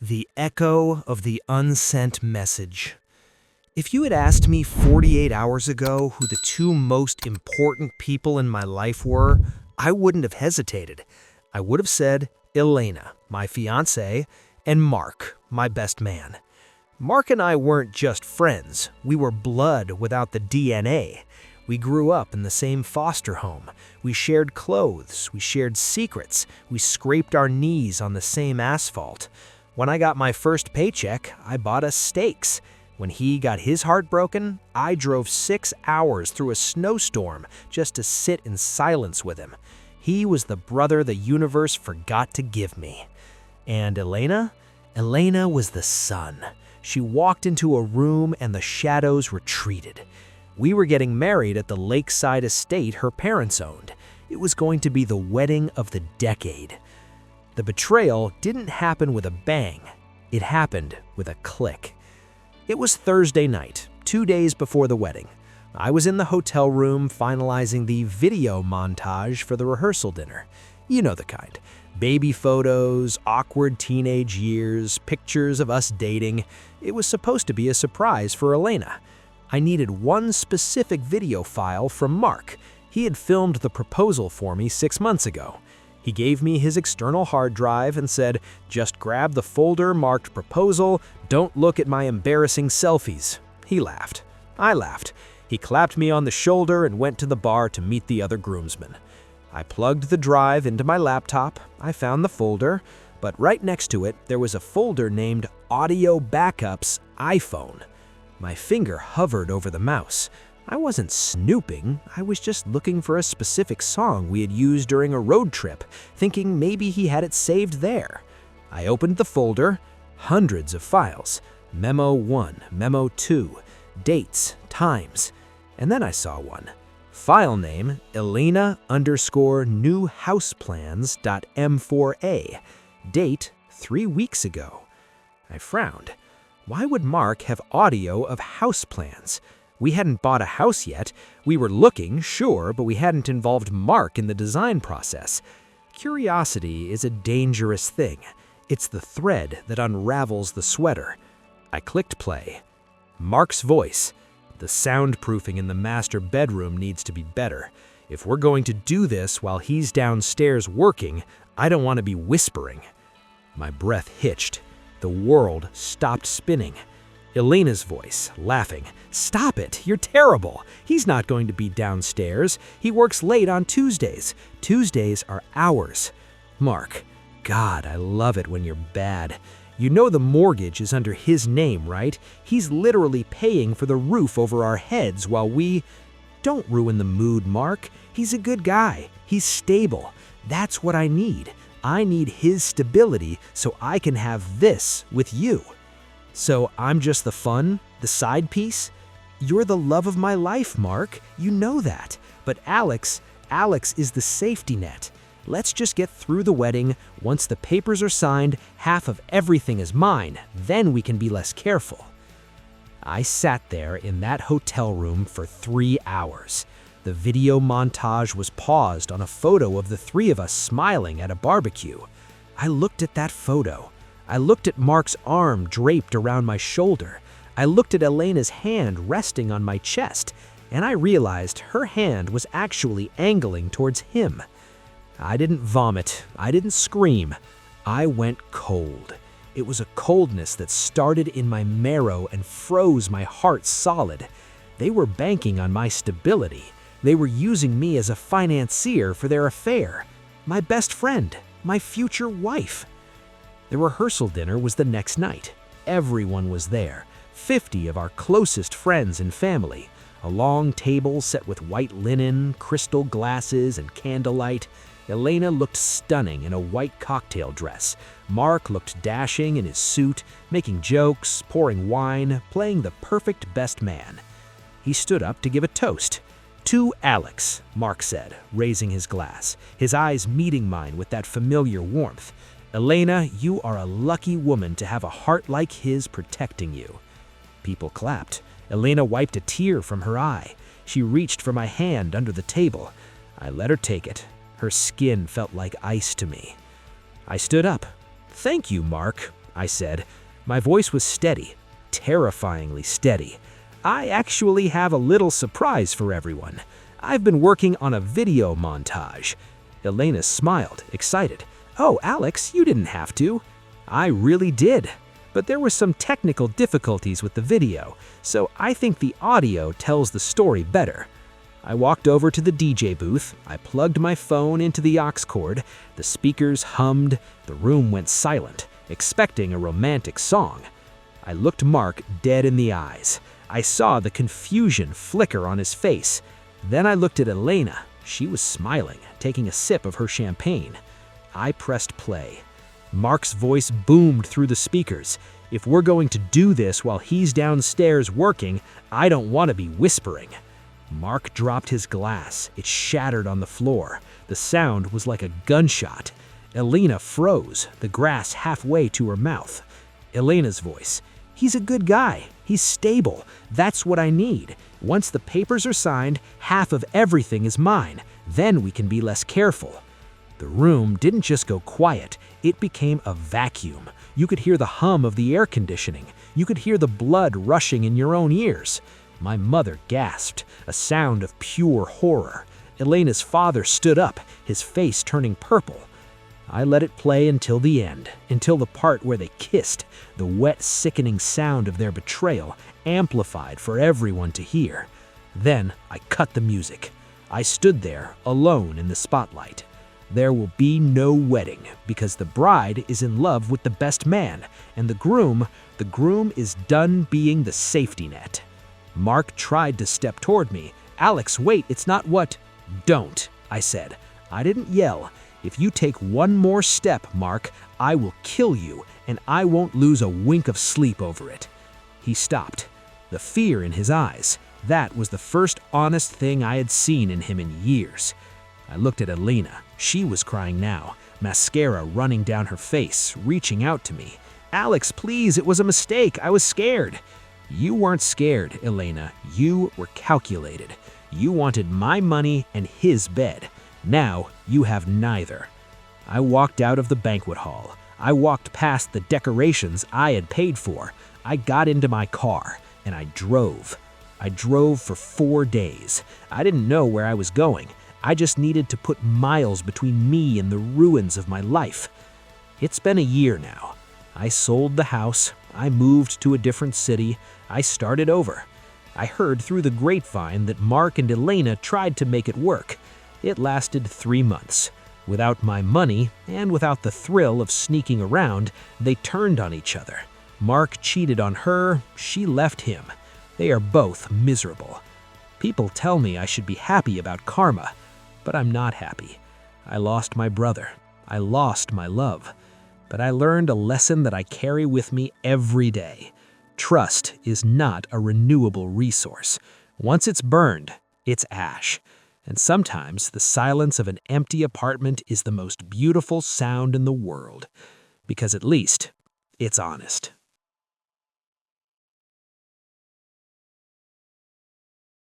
The echo of the unsent message. If you had asked me 48 hours ago who the two most important people in my life were, I wouldn't have hesitated. I would have said Elena, my fiancée, and Mark, my best man. Mark and I weren't just friends, we were blood without the DNA. We grew up in the same foster home. We shared clothes, we shared secrets, we scraped our knees on the same asphalt. When I got my first paycheck, I bought us steaks. When he got his heart broken, I drove 6 hours through a snowstorm just to sit in silence with him. He was the brother the universe forgot to give me. And Elena? Elena was the sun. She walked into a room and the shadows retreated. We were getting married at the lakeside estate her parents owned. It was going to be the wedding of the decade. The betrayal didn't happen with a bang. It happened with a click. It was Thursday night, 2 days before the wedding. I was in the hotel room finalizing the video montage for the rehearsal dinner. You know the kind. Baby photos, awkward teenage years, pictures of us dating. It was supposed to be a surprise for Elena. I needed one specific video file from Mark. He had filmed the proposal for me 6 months ago. He gave me his external hard drive and said, "Just grab the folder marked proposal, don't look at my embarrassing selfies." He laughed. I laughed. He clapped me on the shoulder and went to the bar to meet the other groomsmen. I plugged the drive into my laptop. I found the folder, but right next to it, there was a folder named Audio Backups iPhone. My finger hovered over the mouse. I wasn't snooping, I was just looking for a specific song we had used during a road trip, thinking maybe he had it saved there. I opened the folder, hundreds of files, Memo 1, Memo 2, dates, times, and then I saw one. File name, Elena_newhouseplans.m4a, date 3 weeks ago. I frowned. Why would Mark have audio of house plans? We hadn't bought a house yet. We were looking, sure, but we hadn't involved Mark in the design process. Curiosity is a dangerous thing. It's the thread that unravels the sweater. I clicked play. Mark's voice. The soundproofing in the master bedroom needs to be better. If we're going to do this while he's downstairs working, I don't want to be whispering. My breath hitched. The world stopped spinning. Elena's voice, laughing. "Stop it, you're terrible. He's not going to be downstairs. He works late on Tuesdays. Tuesdays are ours." Mark, God, I love it when you're bad. You know the mortgage is under his name, right? He's literally paying for the roof over our heads while we... Don't ruin the mood, Mark. He's a good guy. He's stable. That's what I need. I need his stability so I can have this with you. So I'm just the fun, the side piece? You're the love of my life, Mark. You know that. But Alex is the safety net. Let's just get through the wedding. Once the papers are signed, half of everything is mine. Then we can be less careful. I sat there in that hotel room for 3 hours. The video montage was paused on a photo of the three of us smiling at a barbecue. I looked at that photo. I looked at Mark's arm draped around my shoulder. I looked at Elena's hand resting on my chest, and I realized her hand was actually angling towards him. I didn't vomit. I didn't scream. I went cold. It was a coldness that started in my marrow and froze my heart solid. They were banking on my stability. They were using me as a financier for their affair. My best friend, my future wife. The rehearsal dinner was the next night. Everyone was there, 50 of our closest friends and family. A long table set with white linen, crystal glasses, and candlelight. Elena looked stunning in a white cocktail dress. Mark looked dashing in his suit, making jokes, pouring wine, playing the perfect best man. He stood up to give a toast. "To Alex," Mark said, raising his glass, his eyes meeting mine with that familiar warmth. "Elena, you are a lucky woman to have a heart like his protecting you." People clapped. Elena wiped a tear from her eye. She reached for my hand under the table. I let her take it. Her skin felt like ice to me. I stood up. "Thank you, Mark. I said. My voice was steady, terrifyingly steady. "I actually have a little surprise for everyone. I've been working on a video montage." Elena smiled, excited. "Oh, Alex, you didn't have to." "I really did. But there were some technical difficulties with the video, so I think the audio tells the story better." I walked over to the DJ booth, I plugged my phone into the aux cord, the speakers hummed, the room went silent, expecting a romantic song. I looked Mark dead in the eyes. I saw the confusion flicker on his face. Then I looked at Elena. She was smiling, taking a sip of her champagne. I pressed play. Mark's voice boomed through the speakers. "If we're going to do this while he's downstairs working, I don't want to be whispering." Mark dropped his glass. It shattered on the floor. The sound was like a gunshot. Elena froze, the glass halfway to her mouth. Elena's voice. "He's a good guy. He's stable. That's what I need. Once the papers are signed, half of everything is mine. Then we can be less careful." The room didn't just go quiet, it became a vacuum. You could hear the hum of the air conditioning. You could hear the blood rushing in your own ears. My mother gasped, a sound of pure horror. Elena's father stood up, his face turning purple. I let it play until the end, until the part where they kissed, the wet, sickening sound of their betrayal, amplified for everyone to hear. Then I cut the music. I stood there, alone in the spotlight. There will be no wedding, because the bride is in love with the best man, and the groom is done being the safety net. Mark tried to step toward me. "Alex, wait, it's not what—" "Don't," I said. I didn't yell. "If you take one more step, Mark, I will kill you, and I won't lose a wink of sleep over it." He stopped. The fear in his eyes. That was the first honest thing I had seen in him in years. I looked at Elena. She was crying now, mascara running down her face, reaching out to me. "Alex, please, it was a mistake. I was scared." "You weren't scared, Elena. You were calculated. You wanted my money and his bed. Now you have neither." I walked out of the banquet hall. I walked past the decorations I had paid for. I got into my car, and I drove. I drove for 4 days. I didn't know where I was going. I just needed to put miles between me and the ruins of my life. It's been a year now. I sold the house. I moved to a different city. I started over. I heard through the grapevine that Mark and Elena tried to make it work. It lasted 3 months. Without my money, and without the thrill of sneaking around, they turned on each other. Mark cheated on her, she left him. They are both miserable. People tell me I should be happy about karma, but I'm not happy. I lost my brother. I lost my love. But I learned a lesson that I carry with me every day. Trust is not a renewable resource. Once it's burned, it's ash. And sometimes the silence of an empty apartment is the most beautiful sound in the world. Because at least, it's honest.